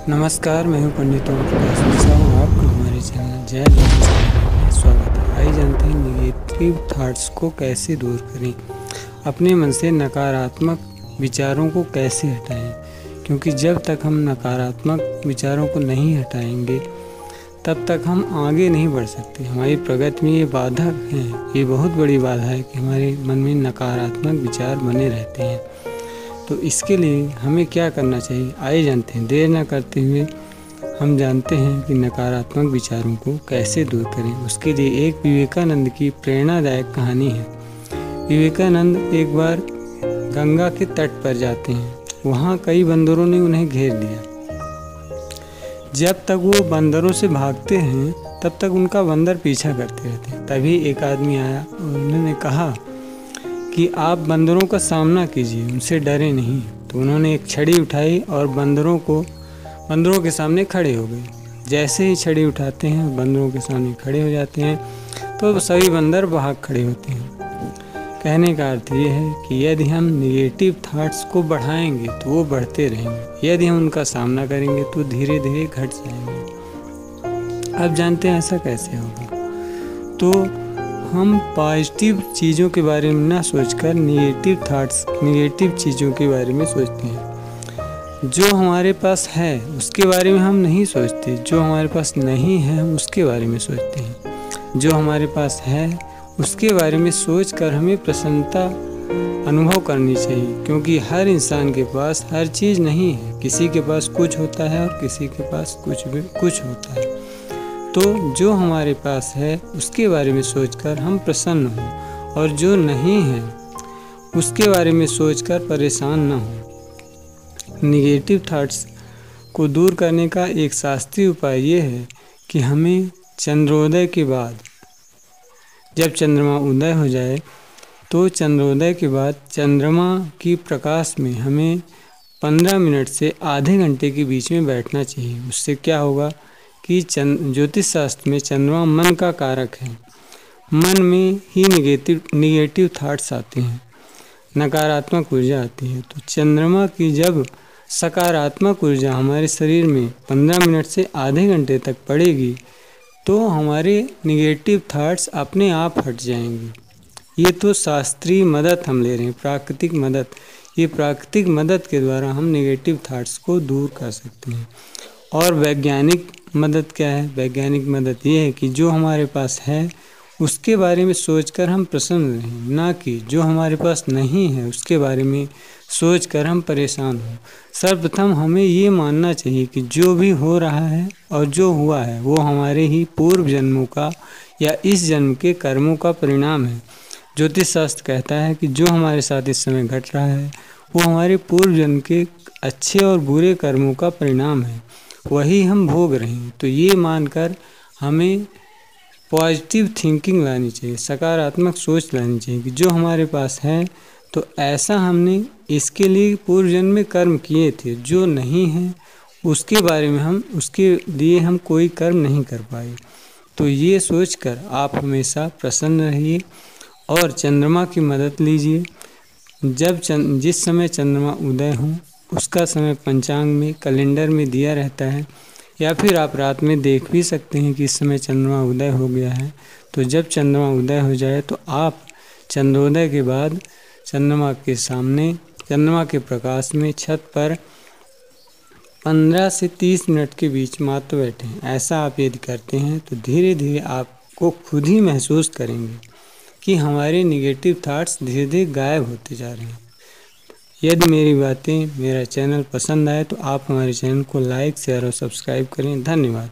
नमस्कार, मैं हूं पंडित ओम प्रकाश मिश्रा हूं। आपका हमारे चैनल जय ज्योतिष में स्वागत है। आइए जानते हैं निगेटिव थॉट्स को कैसे दूर करें, अपने मन से नकारात्मक विचारों को कैसे हटाएं। क्योंकि जब तक हम नकारात्मक विचारों को नहीं हटाएंगे तब तक हम आगे नहीं बढ़ सकते। हमारी प्रगति में ये बाधा है, ये बहुत बड़ी बाधा है कि हमारे मन में नकारात्मक विचार बने रहते हैं। तो इसके लिए हमें क्या करना चाहिए, आइए जानते हैं। देर न करते हुए हम जानते हैं कि नकारात्मक विचारों को कैसे दूर करें। उसके लिए एक विवेकानंद की प्रेरणादायक कहानी है। विवेकानंद एक बार गंगा के तट पर जाते हैं। वहाँ कई बंदरों ने उन्हें घेर लिया। जब तक वो बंदरों से भागते हैं तब तक उनका बंदर पीछा करते रहते हैं। तभी एक आदमी आया और उन्होंने कहा कि आप बंदरों का सामना कीजिए, उनसे डरे नहीं। तो उन्होंने एक छड़ी उठाई और बंदरों के सामने खड़े हो गए। जैसे ही छड़ी उठाते हैं, बंदरों के सामने खड़े हो जाते हैं तो सभी बंदर भाग खड़े होते हैं। कहने का अर्थ ये है कि यदि हम निगेटिव थॉट्स को बढ़ाएंगे तो वो बढ़ते रहेंगे, यदि हम उनका सामना करेंगे तो धीरे धीरे घट जाएंगे। अब जानते हैं ऐसा कैसे होगा। तो हम पॉजिटिव चीज़ों के बारे में ना सोचकर निगेटिव चीज़ों के बारे में सोचते हैं। जो हमारे पास है उसके बारे में हम नहीं सोचते, जो हमारे पास नहीं है हम उसके बारे में सोचते हैं। जो हमारे पास है उसके बारे में सोचकर हमें प्रसन्नता अनुभव करनी चाहिए। क्योंकि हर इंसान के पास हर चीज़ नहीं है, किसी के पास कुछ होता है और किसी के पास कुछ होता है। तो जो हमारे पास है उसके बारे में सोचकर हम प्रसन्न हों, और जो नहीं है उसके बारे में सोचकर परेशान न हों। निगेटिव थॉट्स को दूर करने का एक शास्त्रीय उपाय ये है कि हमें चंद्रोदय के बाद, जब चंद्रमा उदय हो जाए तो चंद्रोदय के बाद चंद्रमा की प्रकाश में हमें 15 मिनट से आधे घंटे के बीच में बैठना चाहिए। उससे क्या होगा कि ज्योतिष शास्त्र में चंद्रमा मन का कारक है। मन में ही निगेटिव थॉट्स आते हैं, नकारात्मक ऊर्जा आती है। तो चंद्रमा की जब सकारात्मक ऊर्जा हमारे शरीर में 15 मिनट से आधे घंटे तक पड़ेगी तो हमारे निगेटिव थॉट्स अपने आप हट जाएंगे। ये तो शास्त्रीय मदद हम ले रहे हैं, प्राकृतिक मदद। ये प्राकृतिक मदद के द्वारा हम निगेटिव थॉट्स को दूर कर सकते हैं। और वैज्ञानिक मदद क्या है? वैज्ञानिक मदद ये है कि जो हमारे पास है उसके बारे में सोचकर हम प्रसन्न रहें, ना कि जो हमारे पास नहीं है उसके बारे में सोचकर हम परेशान हों। सर्वप्रथम हमें ये मानना चाहिए कि जो भी हो रहा है और जो हुआ है वो हमारे ही पूर्व जन्मों का या इस जन्म के कर्मों का परिणाम है। ज्योतिष शास्त्र कहता है कि जो हमारे साथ इस समय घट रहा है वो हमारे पूर्व जन्म के अच्छे और बुरे कर्मों का परिणाम है, वही हम भोग रहे हैं। तो ये मानकर हमें पॉजिटिव थिंकिंग लानी चाहिए, सकारात्मक सोच लानी चाहिए कि जो हमारे पास है तो ऐसा हमने इसके लिए पूर्व जन्म में कर्म किए थे, जो नहीं है उसके लिए हम कोई कर्म नहीं कर पाए। तो ये सोचकर आप हमेशा प्रसन्न रहिए और चंद्रमा की मदद लीजिए। जिस समय चंद्रमा उदय हो उसका समय पंचांग में, कैलेंडर में दिया रहता है, या फिर आप रात में देख भी सकते हैं कि इस समय चंद्रमा उदय हो गया है। तो जब चंद्रमा उदय हो जाए तो आप चंद्रोदय के बाद चंद्रमा के सामने, चंद्रमा के प्रकाश में छत पर 15 से 30 मिनट के बीच मात्र बैठें। ऐसा आप यदि करते हैं तो धीरे धीरे आपको खुद ही महसूस करेंगे कि हमारे निगेटिव थॉट्स धीरे धीरे गायब होते जा रहे हैं। यदि मेरी बातें, मेरा चैनल पसंद आए तो आप हमारे चैनल को लाइक, शेयर और सब्सक्राइब करें। धन्यवाद।